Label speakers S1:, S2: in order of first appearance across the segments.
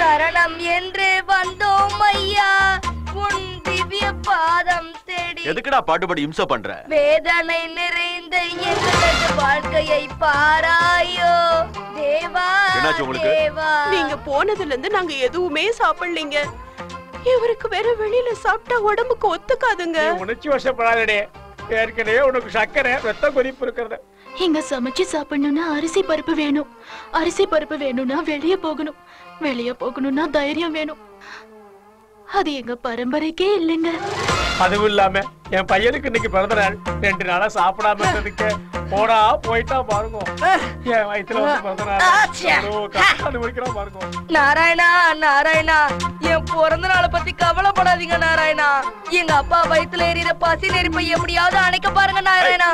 S1: சரணம் என்று வந்தோம் ஐயா உன் திவ்ய பாதம் தேடி.
S2: எதுக்குடா பாட்டுப்படி இம்சை பண்ற?
S1: வேதனை நிறைந்த எங்களது வாழ்க்கையை பாராயோ தேவா.
S2: என்னாச்சு உங்களுக்கு?
S3: நீங்க போனதுல இருந்து நாங்க எதுவுமே சாப்பிடலீங்க. இவருக்கு வேற வெளியில சாப்பிட்டா உடம்புக்கு ஒத்துக்காதுங்க.
S4: உணர்ச்சி வசப்படாதே. ஏற்கனவே உனக்கு சக்கரை ரத்த கொதிப்பு இருக்கிறது.
S5: இங்க சமைச்சு சாப்பிடணும்னா அரிசி பருப்பு வேணும். அரிசி பருப்பு வேணும்னா வெளியே போகணும். வெளியே போகணும்னா தைரியம் வேணும். அது எங்க பரம்பரைக்கே இல்லைங்க.
S4: அதுவும் இல்லாம என் பையனுக்கு இன்னைக்கு பிறந்த நாள். 2 நாளா சாப்பிடாம இருந்ததுக்கு போடா போயிட்டா பாருங்க. என் வயித்துல வந்து பிறந்த நாள் அனுபவிக்கிறா பாருங்க.
S1: நாராயணா நாராயணா என் பிறந்த நாளை பத்தி கவலைப்படாதீங்க நாராயணா. எங்க அப்பா வயித்துல எறிகிற பசி நெருப்பை எப்படியாவது அணைக்க பாருங்க நாராயணா.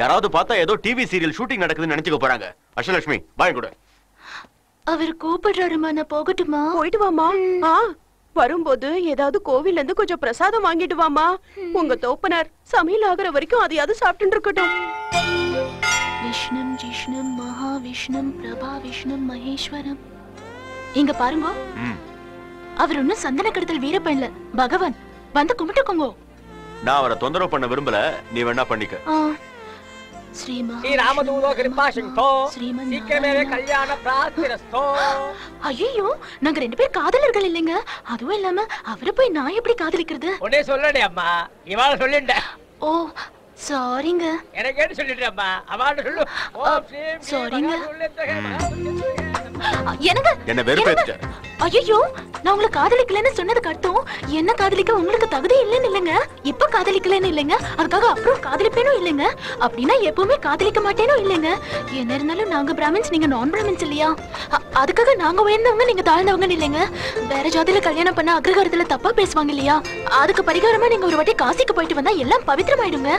S2: யாராவது பார்த்தா ஏதோ டிவி சீரியல் ஷூட்டிங் நடக்குதுன்னு நினைச்சுக்க போறாங்க. அஷ்டலட்சுமி பாய் கூட.
S5: அவர் கூப்பிடுறாருமா, நான் போகட்டுமா?
S3: போயிட்டு வாமா. வரும்போது ஏதாவது கோவில்ல இருந்து கொஞ்சம் பிரசாதம் வாங்கிட்டு வாமா. உங்க தோப்பனார் சமையல் ஆகுற வரைக்கும் அதையாவது சாப்பிட்டு இருக்கட்டும்.
S5: விஷ்ணும் ஜிஷ்ணும் மகா விஷ்ணும் பிரபா விஷ்ணும் மகேஸ்வரம். இங்க பாருங்க, அவர் ஒன்னும் சந்தன கடத்தல் வீரப்பன் இல்ல, பகவான். வந்து கும்பிட்டுக்கோங்க.
S2: நான் அவரை தொந்தரவு பண்ண விரும்பல, நீ வேணா பண்ணிக்க.
S4: श्री रामदूतो कृपा सिंहो சீக்கிரமே கல்யாண பிராப்திரஸ்தோ.
S5: ஐயோ, நாங்க 2 பேர் காதலர்கள் இல்லைங்க. அதுவும் இல்லாம அவரை போய் நான் எப்படி காதலிக்கிறது?
S4: உடனே சொல்லடே அம்மா. இவாள சொல்லிட்டேன்.
S5: ஓ சாரிங்க.
S4: எனக்கு என்ன சொல்லிட்டே அம்மா? அவாள சொல்லு. ஓம் ஸ்ரீம்
S5: சாரிங்க. என்ன வெறுப்பேத்த? ஐயோ, நான் உங்களை காதலிக்கலன்னு சொன்னதுக்கு அர்த்தம் என்ன காதலிக்க உங்களுக்கு தகுதி இல்லைன்னு இல்லைங்க. இப்ப காதலிக்கலன்னு இல்லைங்க, அதுக்காக அப்புறம் காதலிப்பேனும் இல்லைங்க. அப்படின்னா எப்பவுமே காதலிக்க மாட்டேனும் இல்லைங்க. என்ன இருந்தாலும் நாங்க பிராமின்ஸ், நீங்க நான் பிராமின்ஸ் இல்லையா? அதுக்காக நாங்க உயர்ந்தவங்க நீங்க தாழ்ந்தவங்க இல்லைங்க. வேற ஜாதியில கல்யாணம் பண்ண அக்ரகாரத்துல தப்பா பேசுவாங்க இல்லையா? அதுக்கு பரிகாரமா நீங்க ஒரு வாட்டி காசிக்கு போயிட்டு வந்தா எல்லாம் பவித்திரமாயிடுங்க.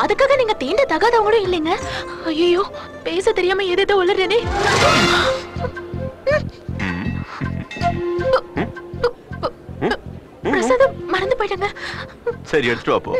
S5: அதுக்காக நீங்க தீண்ட தகாதவங்களும் இல்லைங்க. ஐயோ, பேச தெரியாம எதோ உளறேனே. பிரசாதம் மறந்து போயிடுங்க.
S2: சரி, எடுத்து வா போ.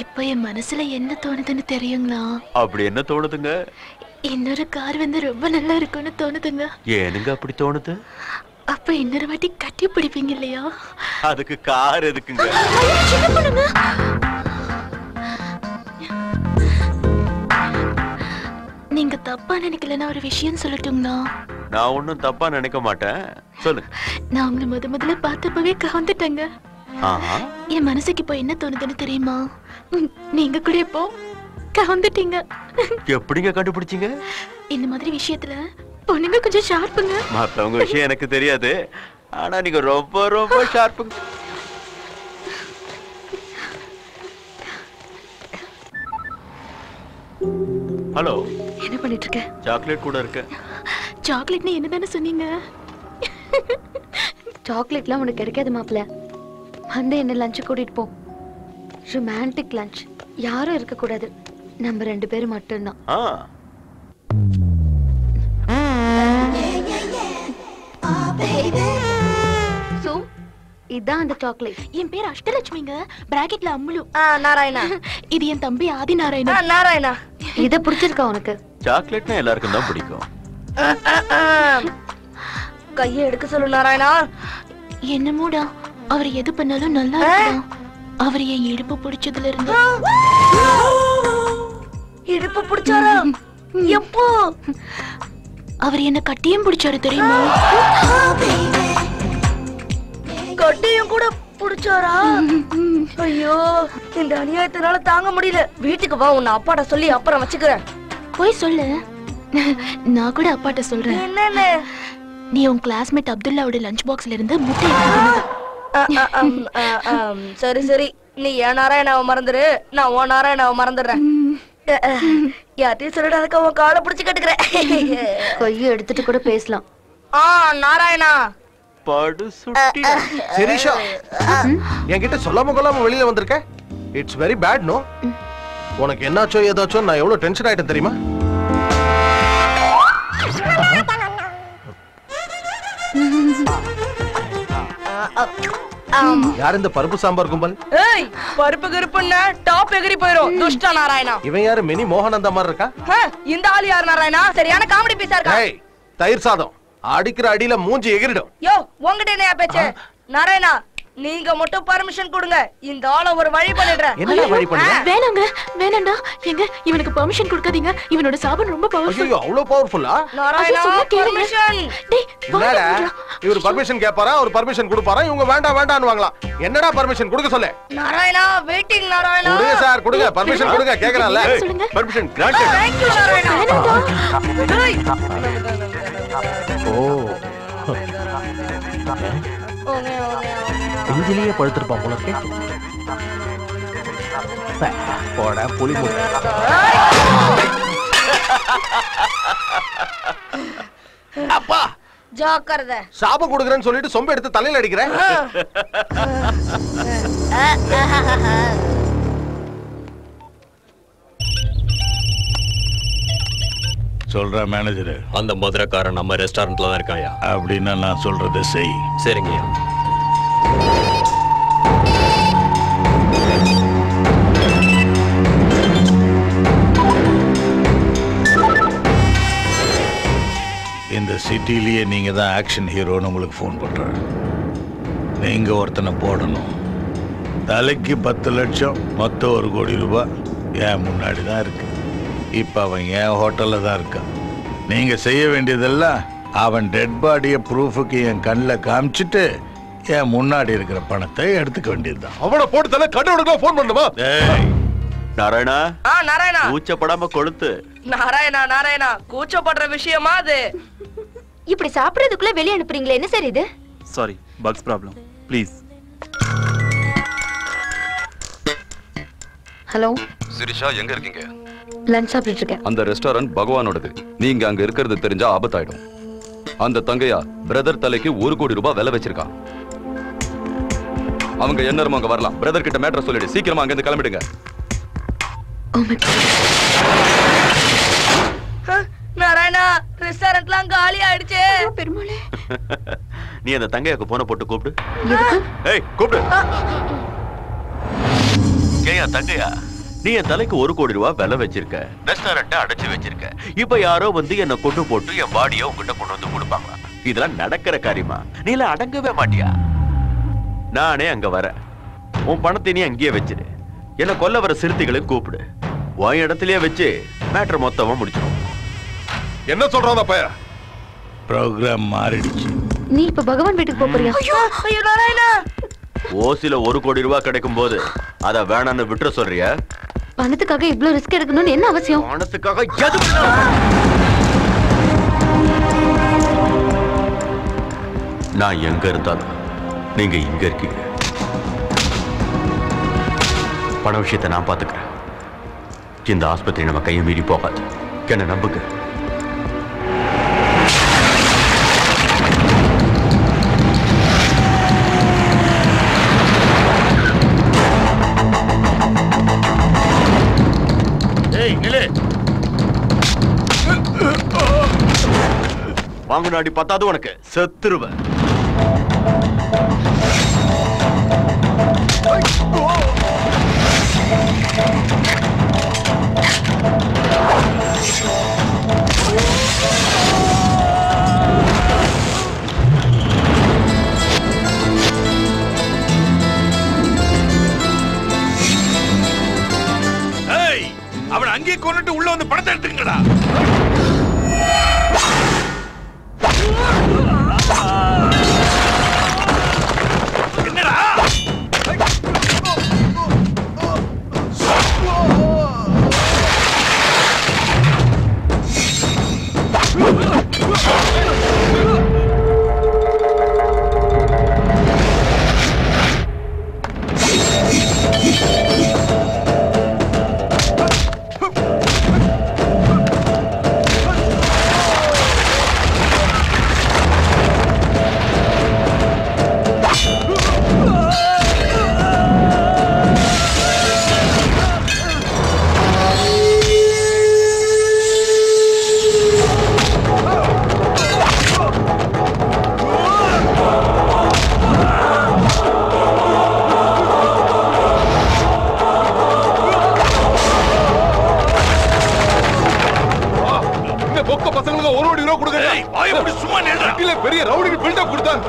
S5: இப்ப என் மனசுல என்ன தோணுதுன்னு தெரியுங்களா?
S2: அப்படி என்ன தோணுதுங்க?
S5: இன்னொரு கார் வந்து ரொம்ப நல்லா இருக்கும்னு தோணுதுங்க.
S2: ஏனுங்க அப்படி தோணுது?
S5: அப்ப இன்னொரு வாட்டி கட்டி பிடிப்பீங்க இல்லையா?
S2: அதுக்கு கார் எதுக்குங்க?
S5: நீங்க தப்பா நினைக்கலன்னா ஒரு விஷயம் சொல்லட்டுங்களா?
S2: நான் ஒன்னும் தப்பா நினைக்க மாட்டேன், சொல்லுங்க.
S5: நான் உங்களை முதல்ல பார்த்தப்பவே கவர்ந்துட்டேங்க. என் மனசுக்கு இப்போ என்ன தோணுதுன்னு தெரியுமா? நீங்க கூட இப்போ கவர்ந்துட்டீங்க.
S2: எப்படிங்க கண்டுபிடிச்சீங்க?
S5: இந்த மாதிரி விஷயத்துல பொண்ணுங்க கொஞ்சம் ஷார்ப்புங்க.
S2: மத்தவங்க விஷயம் எனக்கு தெரியாது, ஆனா நீங்க ரொம்ப ரொம்ப ஷார்ப்புங்க. ஹலோ,
S5: என்ன பண்ணிட்டு இருக்க?
S2: சாக்லேட் கூட இருக்கு.
S5: சாக்லேட்னு என்னதானே சொன்னீங்க?
S6: சாக்லேட்லாம் உனக்கு கிடைக்காது மாப்ள. வந்து என்ன லஞ்ச் கூட்டிட்டு போ. Romantic lunch. யாரும் இருக்க கூடாது, நம்ம 2 பேரும் மட்டும்தான். சோ இதான் அந்த சாக்லேட்.
S5: என் பேர் அஷ்டலட்சுமிங்க, பிராக்கெட்ல அம்முலு.
S1: நாராயணா.
S5: இது என் தம்பி ஆதி நாராயணா.
S1: நாராயணா,
S6: இத பிடிச்சிருக்கா உனக்கு?
S2: சாக்லேட்னா எல்லாருக்கும் தான் பிடிக்கும்.
S1: கையை எடுக்க சொல்லு நாராயணா.
S5: என்னமோடா, அவர் எது பண்ணாலும் நல்லா இருக்குடா. அவர் என் இடுப்பு பிடிச்சதுல இருந்து.
S1: இடுப்பு பிடிச்சாரா? எப்போ?
S5: அவர் என்ன கட்டியும் பிடிச்சாரு தெரியுமா?
S1: கட்டியும் கூட பிடிச்சாரா? ஐயோ, இந்த அநியாயத்தினால தாங்க முடியல. வீட்டுக்கு வா, உன்னை அப்பாட்ட சொல்லி அப்புறம் வச்சுக்கிறேன்.
S5: போய் சொல்லு, நான் கூட அப்பாட்ட சொல்றேன்.
S1: என்னன்னு?
S5: நீ உன் கிளாஸ்மேட் அப்துல்லாவோட லஞ்ச் பாக்ஸ்ல இருந்து முட்டை.
S1: சரி சரி, நீ என் நாராயணாவை மறந்துரு, நான் உன் நாராயணாவை மறந்துடுறேன். யார்ட்டையும் சொல்லிடாதக்க உன் காலை பிடிச்சு கட்டுக்கிறேன்.
S6: கையை எடுத்துட்டு கூட பேசலாம்.
S1: நாராயணா.
S2: படு சுட்டி.
S7: சிரிஷா, என்கிட்ட சொல்லாம கொள்ளாம வெளியில வந்திருக்க. It's very bad. நோ, உனக்கு என்னாச்சோ ஏதாச்சோ நான் எவ்வளவு டென்ஷன் ஆயிட்டேன் தெரியுமா? யார் இந்த பருப்பு சாம்பார் கும்பல்?
S1: ஏய் பருப்பு கருப்புன்னா டாப் எகிரி போயிரும் துஷ்ட நாராயணா.
S7: இவன் யாரு மினி மோகனந்தா மாதிரி இருக்கா?
S1: இந்த ஆள் யார் நாராயணா? சரியான காமெடி பீஸா இருக்கா?
S7: ஏய் தயிர் சாதம் அடிக்கிற அடியில மூஞ்சி எகிரிடும்.
S1: யோ உங்ககிட்ட என்ன பேச்சு? நாராயணா நீங்க மட்டும் பர்மிஷன் கொடுங்க, இந்த ஆளை ஒரு வழி பண்ணிடுறேன்.
S7: என்ன வழி பண்ணுங்க?
S5: வேணாங்க வேணாண்டா, எங்க இவனுக்கு பெர்மிஷன் கொடுக்காதீங்க. இவனோட சாபம் ரொம்ப பவர்ஃபுல்.
S7: ஐயோ அவ்வளவு பவர்ஃபுல்லா?
S1: நாராயணா பர்மிஷன்.
S5: டேய்
S7: என்னடா இவர் பர்மிஷன் கேட்பாரா, அவர் பர்மிஷன் கொடுப்பாரா, இவங்க வேண்டாம் வேண்டாம்னுவாங்களா? என்னடா பர்மிஷன் கொடுக்க சொல்லு.
S1: நாராயணா வெயிட்டிங் நாராயணா.
S7: கொடுங்க சார் கொடுங்க, பர்மிஷன் கொடுங்க கேக்குறான்ல.
S5: சொல்லுங்க.
S2: Permission granted.
S1: Thank you Narayana. ஏய்
S7: ஓ
S1: ஓகே ஓகே
S7: இஞ்சிலேயே படுத்துருப்பான் போல இருக்கே. போடா புலி முட்டை. அப்பா
S1: ஜாக்கிரதை.
S7: சாபம் கொடுக்குறேன்னு சொல்லிட்டு சொம்ப எடுத்து தலையில அடிக்கிறேன்.
S8: சொல்ற மேனேஜர்,
S9: அந்த மதுரைக்காரன் நம்ம ரெஸ்டாரண்ட்ல தான் இருக்காயா?
S8: அப்படின்னா நான் சொல்றதை செய்.
S9: சரிங்கய்யா.
S8: இந்த சிட்டிலேயே நீங்க தான் ஆக்ஷன் ஹீரோன்னு உங்களுக்கு ஃபோன் பண்றேன். நீங்க ஒருத்தனை போடணும். தலைக்கு 10 லட்சம், மொத்தம் 1 கோடி ரூபாய் என் முன்னாடி தான் இருக்கு. இப்ப அவன் என் ஹோட்டல்ல தான் இருக்கான். நீங்க செய்ய வேண்டியதெல்லாம் அவன் டெட் பாடிய ப்ரூஃபுக்கு என் கண்ணில் காமிச்சிட்டு என் முன்னாடி இருக்கிற பணத்தை எடுத்துக்க வேண்டியதுதான்.
S7: அவனை போட்டு தலை கண்ணோட ஃபோன் பண்ணுமா?
S2: நாராயணா
S1: நாராயணா
S2: கூச்சப்படாம கொளுத்து.
S1: நாராயணா நாராயணா கூச்சப்படுற விஷயமா அது?
S6: இப்படி சாப்பிடுறதுக்குள்ள வெளிய அனுப்புறீங்களே, என்ன சார் இது?
S10: Sorry, bugs problem. Please.
S6: Hello
S11: Sirisha, எங்க இருக்கீங்க?
S6: லஞ்ச் சாப்பிட்டு இருக்கேன்.
S11: அந்த ரெஸ்டாரண்ட் பகவானோடது. நீங்க அங்க இருக்கிறது தெரிஞ்சா ஆபத்தாயிடும். அந்த தங்கையா பிரதர் தலைக்கு 1 கோடி ரூபாய் விலை வச்சிருக்கான். அவங்க என்னரும் அங்க வரலாம். பிரதர் கிட்ட மேட்டர் சொல்லிடு. சீக்கிரமா அங்க இருந்து கிளம்பிடுங்க.
S1: நாராயணா ரெஸ்டாரண்ட்லாம் காலி ஆயிடுச்சே.
S6: பெருமாளே,
S2: நீ அந்த தங்கையாக்கு போன போட்டு கூப்பிடு. ஏய் கூப்பிடு. கேயா தங்கையா, நீ என் தலைக்கு 1 கோடி ரூபாய் விலை வச்சிருக்க, ரெஸ்டாரண்ட்டை அடைச்சு வச்சிருக்க. இப்ப யாரோ வந்து என்ன கொண்டு போட்டு என் பாடியை உங்ககிட்ட கொண்டு வந்து கொடுப்பாங்களா? இதெல்லாம் நடக்கிற காரியமா? நீ எல்லாம் அடங்கவே மாட்டியா? நானே அங்க வரேன். உன் பணத்தை நீ அங்கேயே வச்சிரு. என்ன கொல்ல வர சிறுத்தைகளை கூப்பிடு. உன் இடத்துலயே வச்சு மேட்டர் மொத்தமா முடிச்சிடும்.
S7: என்ன சொல்றான் பைய?
S8: ப்ரோக்ராம் மாறிடுச்சு.
S6: நீ இப்ப பகவான் வீட்டுக்கு போறியா?
S1: ஐயோ நாராயணா,
S2: ஓசில 1 கோடி ரூபாய் கிடைக்கும் போது அத வேணான்னு விட்டுற சொல்றியா?
S6: பணத்துக்காக இவ்ளோ ரிஸ்க் எடுக்கணும்னு என்ன அவசியம்?
S2: பணத்துக்காக எது? நான் எங்க இருந்தாலும் நீங்க இங்க இருக்கீங்க. பண விஷயத்தை நான் பாத்துக்கிறேன். இந்த ஆஸ்பத்திரி நம்ம கையை மீறி போகாது. என்ன நம்புங்க. வாங்குனாடி பத்தாது உனக்கு, செத்துருவ.
S8: அவன் அங்கே கொண்டுட்டு உள்ள வந்து பணத்தை எடுத்துக்கடா. என்னடா சும்மா நில்றா.
S7: பெரிய ரவுடிக்கு பில்டப் கொடுத்தாங்க.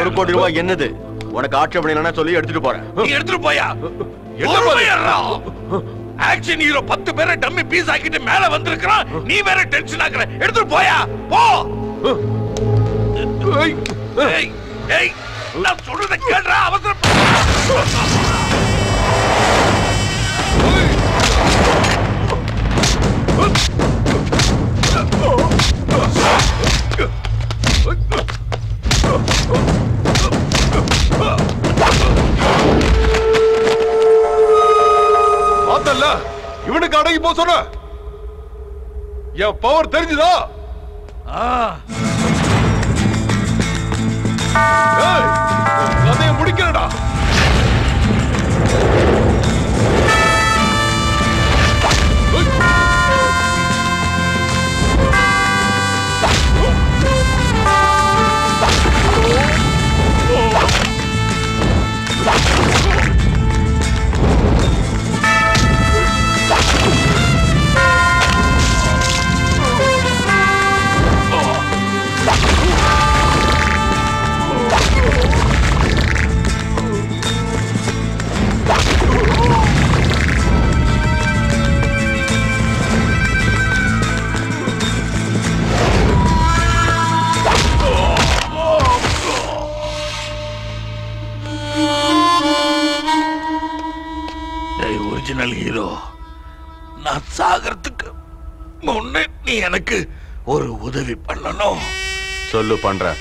S2: ஒரு கோடி ரூபாய் என்னது? உனக்கு ஆட்சேபணம் இல்லைன்னா சொல்லி எடுத்துட்டு போறேன்.
S8: நீ எடுத்துட்டு போயா? ஆக்ஷன் ஹீரோ 10 பேரை டம்மி பீஸ் ஆக்கிட்டு மேல வந்திருக்கான். நீ வேற டென்ஷன் ஆக்குற. எடுத்துட்டு போயா? போ. ஏய் நான் சொல்றத கேளுடா. அவசரம்.
S7: பார்த்தல்ல, இவனுக்கு அடங்கி போ சொன்ன. என் பவர் தெரிஞ்சுதா? கதையை முடிக்கிறடா.
S8: ஒரிஜினல் ஹீரோ, நான் சாகறதுக்கு முன்னே நீ எனக்கு ஒரு உதவி பண்ணணும்.
S2: சொல்லு, பண்ற.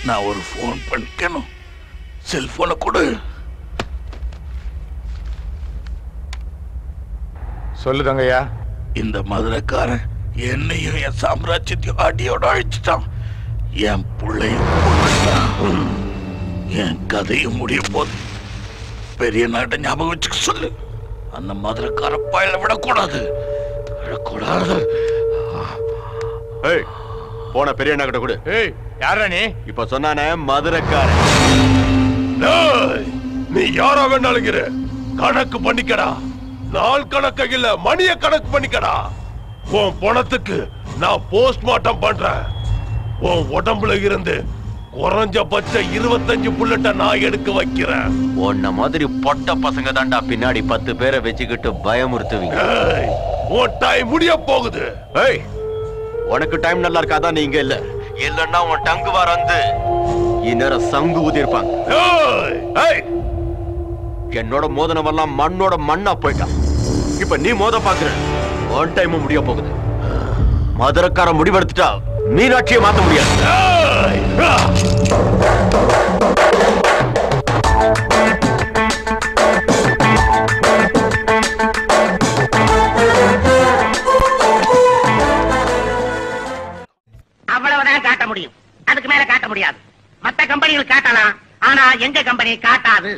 S8: நான் ஒரு போன் பண்ணிக்கணும். செல்போனை கொடு.
S7: சொல்லு தங்கையா.
S8: இந்த மதுரைக்காரன் என்னையும் என் சாம்ராஜ்யத்தையும் அடியோட அழிச்சிட்டான். என் பிள்ளையும் கொன்னுட்டான். என் கதையும் முடிய போது. பெரிய நாட்டை ஞாபகம் வச்சுக்க சொல்லு. அந்த மதுரைக்கார பாயில விடக்கூடாது.
S2: ஏய், போன பெரிய அண்ணா கிட்ட கொடு.
S7: ஏய், யாரா நீ?
S2: இப்ப சொன்னானே மதுரைக்காரன்.
S7: நீ யாரா வேணாலுங்கிற கணக்கு பண்ணிக்கடா. நாள் கணக்கு இல்ல, மணிய கணக்கு பண்ணிக்கடா. உன் பணத்துக்கு நான் போஸ்ட்மார்ட்டம் பண்றேன். உன் உடம்புல இருந்து குறைஞ்சபட்ச 25 புல்லட்ட நான் எடுக்க வைக்கிறேன்.
S2: உன்ன மாதிரி பொட்ட பசங்க தாண்டா பின்னாடி 10 பேரை வச்சுக்கிட்டு பயமுறுத்துவீங்க.
S7: உன் டைம் முடிய போகுது.
S2: ஏய், உனக்கு டைம் நல்லா இருக்காதான்? நீங்க இல்ல இல்லன்னா உன் டங்கு வார வந்து இந்நேரம் சங்கு ஊதிருப்பாங்க. என்னோட மோதனவெல்லாம் மண்ணோட மண்ணா போயிட்டான். இப்ப நீ மோத பாக்குற. உன் டைம் முடிய போகுது. மதுரைக்கார முடிவெடுத்துட்டா மீனாட்சியை மாத்த முடியாது.
S12: அவ்வளவுதான் காட்ட முடியும். அதுக்கு மேல காட்ட முடியாது. மத்த கம்பெனிகள் காட்டலாம், ஆனா எங்க கம்பெனி காட்டாது.